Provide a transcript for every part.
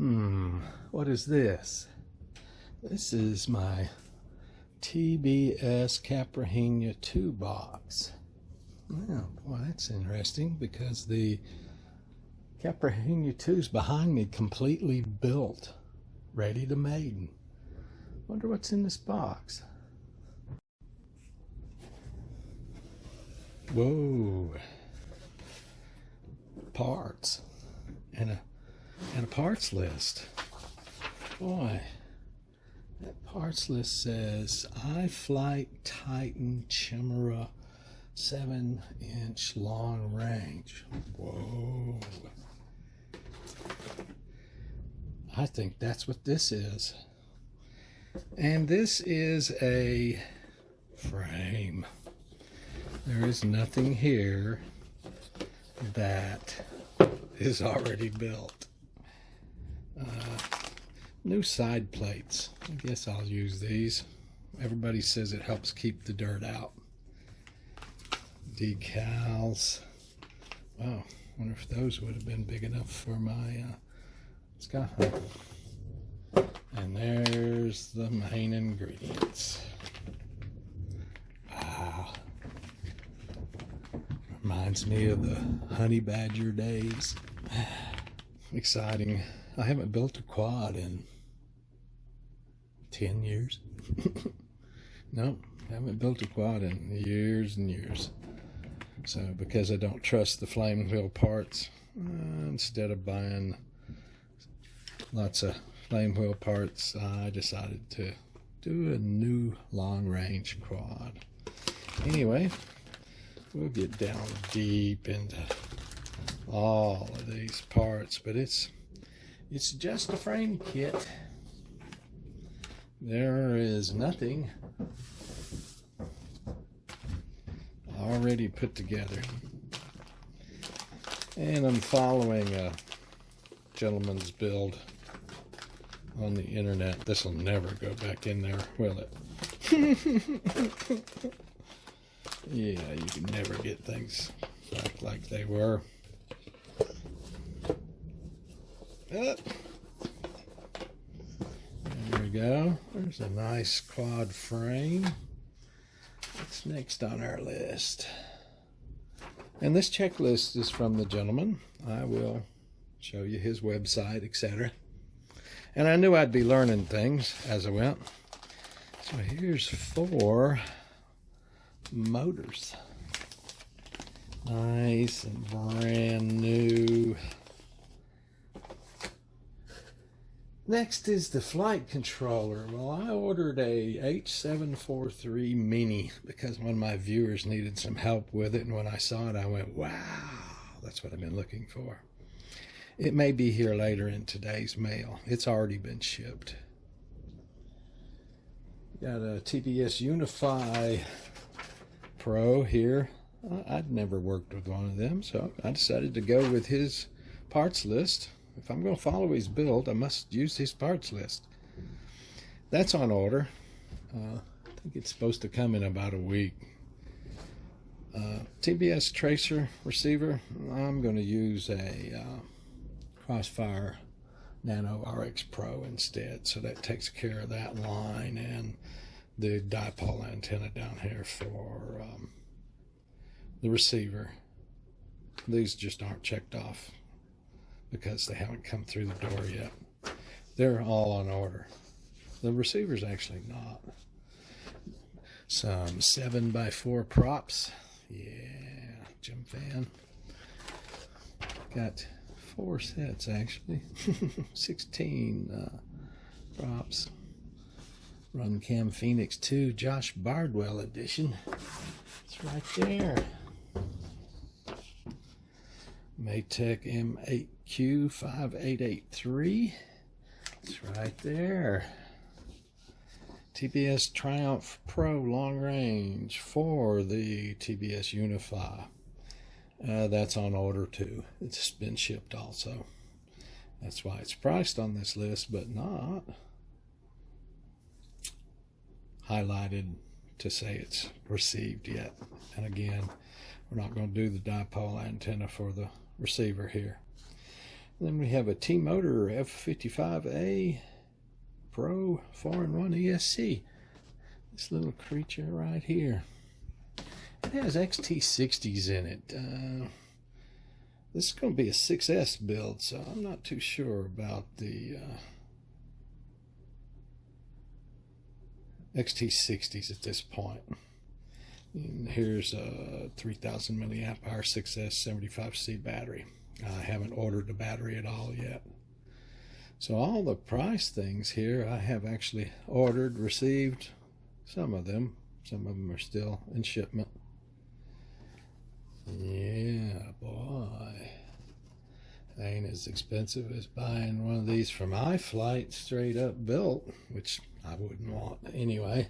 What is this? This is my TBS Caprahenia 2 box. Well, boy, that's interesting because the Caprahenia 2 is behind me, completely built, ready to maiden. Wonder what's in this box. Whoa. Parts and a parts list. Boy, that parts list says iFlight Titan Chimera 7-inch long range. Whoa. I think that's what this is. And this is a frame. There is nothing here that is already built. New side plates. I guess I'll use these. Everybody says it helps keep the dirt out. Decals. Wow, wonder if those would have been big enough for my Skyhawk. And there's the main ingredients. Wow. Reminds me of the honey badger days. Exciting. I haven't built a quad in 10 years. No, haven't built a quad in years and years. So because I don't trust the flame wheel parts, instead of buying lots of flame wheel parts, I decided to do a new long range quad. Anyway, we'll get down deep into all of these parts, but it's just a frame kit. There is nothing already put together. And I'm following a gentleman's build on the internet. This will never go back in there, will it? Yeah, you can never get things back like they were. There we go. There's a nice quad frame. What's next on our list? And this checklist is from the gentleman. I will show you his website, etc. And I knew I'd be learning things as I went. So here's 4 motors. Nice and brand new. Next is the flight controller. Well, I ordered a H743 Mini because one of my viewers needed some help with it, and when I saw it I went, wow, that's what I've been looking for. It may be here later in today's mail. It's already been shipped. Got a TBS Unify Pro here. I'd never worked with one of them, so I decided to go with his parts list. If I'm going to follow his build, I must use his parts list. That's on order. I think it's supposed to come in about a week. TBS tracer receiver. I'm going to use a Crossfire Nano RX Pro instead, so that takes care of that line, and the dipole antenna down here for the receiver. These just aren't checked off because they haven't come through the door yet. They're all on order. The receiver's actually not. Some 7x4 props. Yeah, Jim fan. Got 4 sets actually. 16 props. Run Cam Phoenix 2 Josh Bardwell edition. It's right there. Maytech M8Q 5883. It's right there. TBS Triumph Pro long range for the TBS Unify. That's on order too. It's been shipped also. That's why it's priced on this list, but not highlighted to say it's received yet. And again, we're not going to do the dipole antenna for the receiver here. Then we have a T-Motor F55A Pro 4-in-1 ESC. This little creature right here. It has XT60s in it. This is going to be a 6S build, so I'm not too sure about the XT60s at this point. And here's a 3000 milliamp hour 6S 75C battery. I haven't ordered the battery at all yet. So all the price things here I have actually ordered, received some of them. Some of them are still in shipment. Yeah, boy. It ain't as expensive as buying one of these from iFlight straight up built, which I wouldn't want anyway.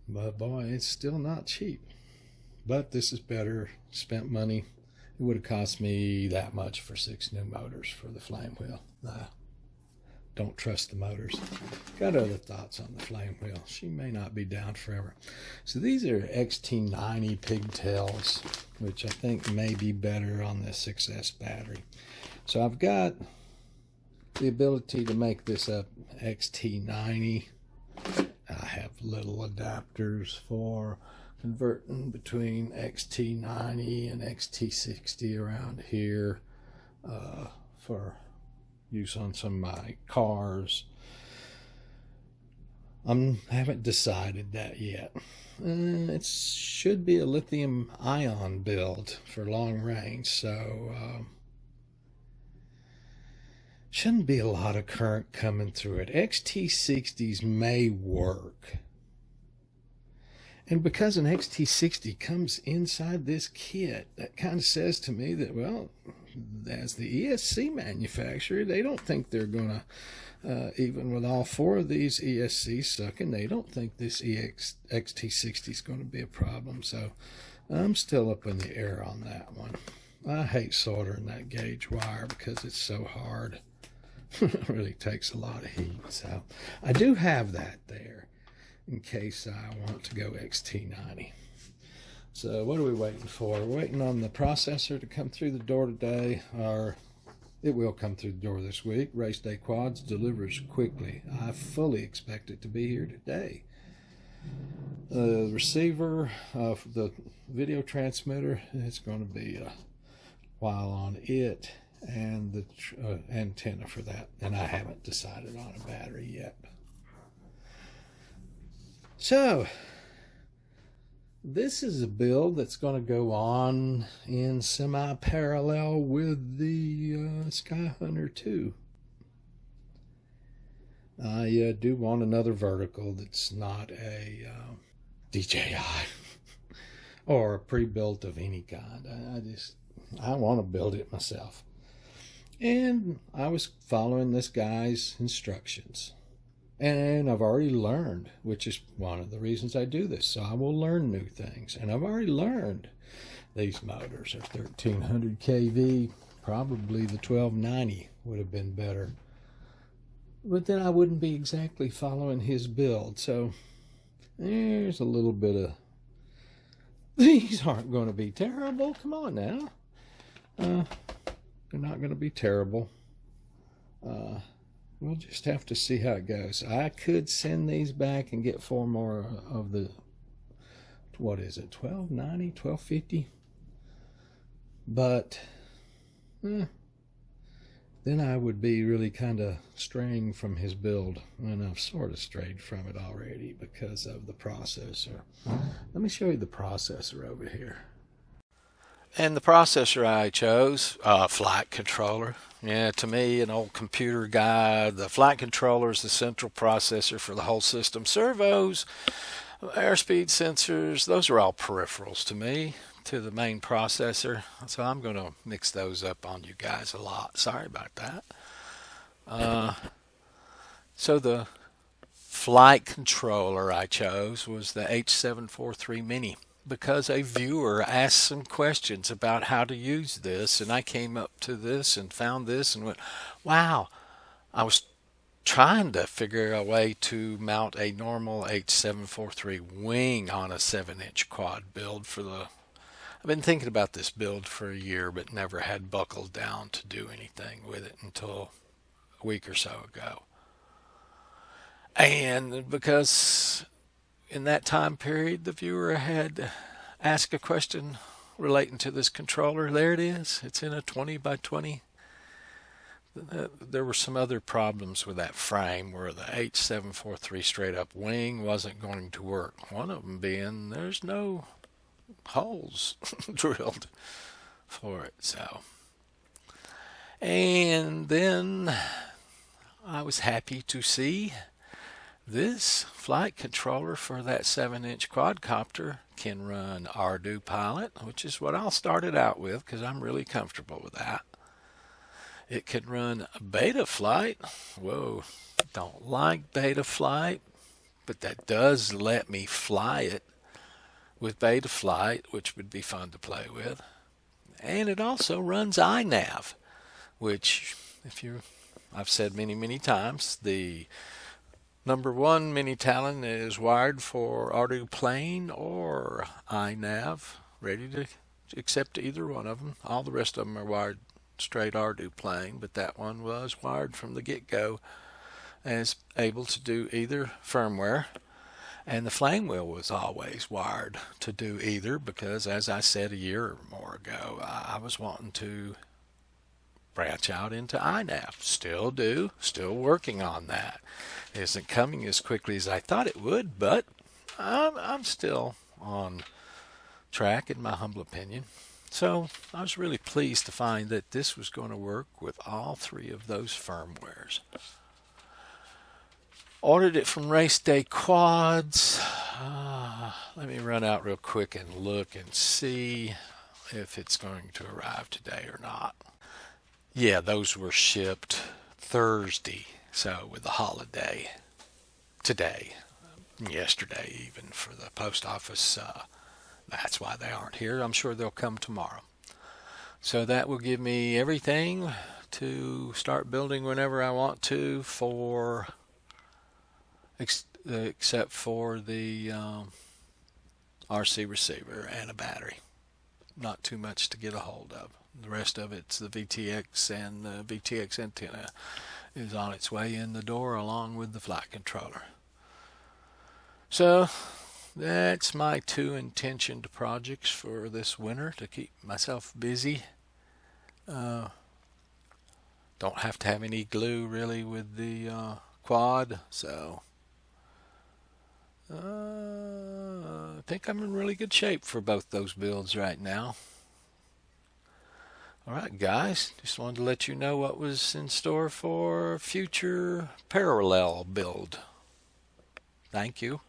But boy, it's still not cheap. But this is better spent money. It would have cost me that much for 6 new motors for the flame wheel. Don't trust the motors. Got other thoughts on the flame wheel. She may not be down forever. So these are XT90 pigtails, which I think may be better on the 6S battery. So I've got the ability to make this up XT90. I have little adapters for converting between XT90 and XT60 around here for use on some of my cars. I haven't decided that yet. It should be a lithium ion build for long range, so shouldn't be a lot of current coming through it. XT60s may work. And because an XT60 comes inside this kit, that kind of says to me that, well, as the ESC manufacturer, they don't think they're going to, even with all 4 of these ESCs sucking, they don't think this XT60 is going to be a problem. So I'm still up in the air on that one. I hate soldering that gauge wire because it's so hard. It really takes a lot of heat. So I do have that there in case I want to go XT90. So what are we waiting for? We're waiting on the processor to come through the door today, or it will come through the door this week. Race Day Quads delivers quickly. I fully expect it to be here today. The receiver of the video transmitter, it's going to be a while on it, and the antenna for that. And I haven't decided on a battery yet. So this is a build that's going to go on in semi-parallel with the Skyhunter 2. I do want another vertical that's not a DJI or a pre-built of any kind. I want to build it myself. And I was following this guy's instructions. And I've already learned, which is one of the reasons I do this. So I will learn new things. And I've already learned these motors are 1300 kV. Probably the 1290 would have been better. But then I wouldn't be exactly following his build. So there's a little bit of... These aren't going to be terrible. Come on now. They're not going to be terrible. We'll just have to see how it goes. I could send these back and get 4 more of the, what is it, 1290, 1250? But then I would be really kind of straying from his build, and I've sort of strayed from it already because of the processor. Let me show you the processor over here. And the processor I chose, flight controller. Yeah, to me, an old computer guy, the flight controller is the central processor for the whole system. Servos, airspeed sensors, those are all peripherals to me, to the main processor. So I'm going to mix those up on you guys a lot. Sorry about that. So the flight controller I chose was the H743 Mini, because a viewer asked some questions about how to use this, and I came up to this and found this and went, wow. I was trying to figure a way to mount a normal H743 wing on a 7-inch quad build for the, I've been thinking about this build for a year, but never had buckled down to do anything with it until a week or so ago. And because in that time period, the viewer had asked a question relating to this controller. There it is. It's in a 20 by 20. There were some other problems with that frame where the H743 straight up wing wasn't going to work. One of them being there's no holes drilled for it. So, and then I was happy to see this flight controller for that 7-inch quadcopter can run Ardu Pilot, which is what I'll start it out with because I'm really comfortable with that. It can run Betaflight. Whoa, don't like Betaflight, but that does let me fly it with Betaflight, which would be fun to play with. And it also runs iNav, which, I've said many times, the number one Mini Talon is wired for Ardu Plane or iNav, ready to accept either one of them. All the rest of them are wired straight Ardu Plane, but that one was wired from the get-go and is able to do either firmware. And the flame wheel was always wired to do either because, as I said a year or more ago, I was wanting to branch out into iNav. Still do, still working on that. It isn't coming as quickly as I thought it would, but I'm still on track in my humble opinion. So I was really pleased to find that this was going to work with all three of those firmwares. Ordered it from Race Day Quads. Let me run out real quick and look and see if it's going to arrive today or not. Yeah, those were shipped Thursday, so with the holiday today, yesterday even for the post office. That's why they aren't here. I'm sure they'll come tomorrow. So that will give me everything to start building whenever I want to, for except for the RC receiver and a battery. Not too much to get a hold of. The rest of it's the VTX, and the VTX antenna is on its way in the door along with the flight controller. So that's my two intentioned projects for this winter to keep myself busy. Don't have to have any glue really with the quad, so I think I'm in really good shape for both those builds right now. Alright guys, just wanted to let you know what was in store for future parallel build. Thank you.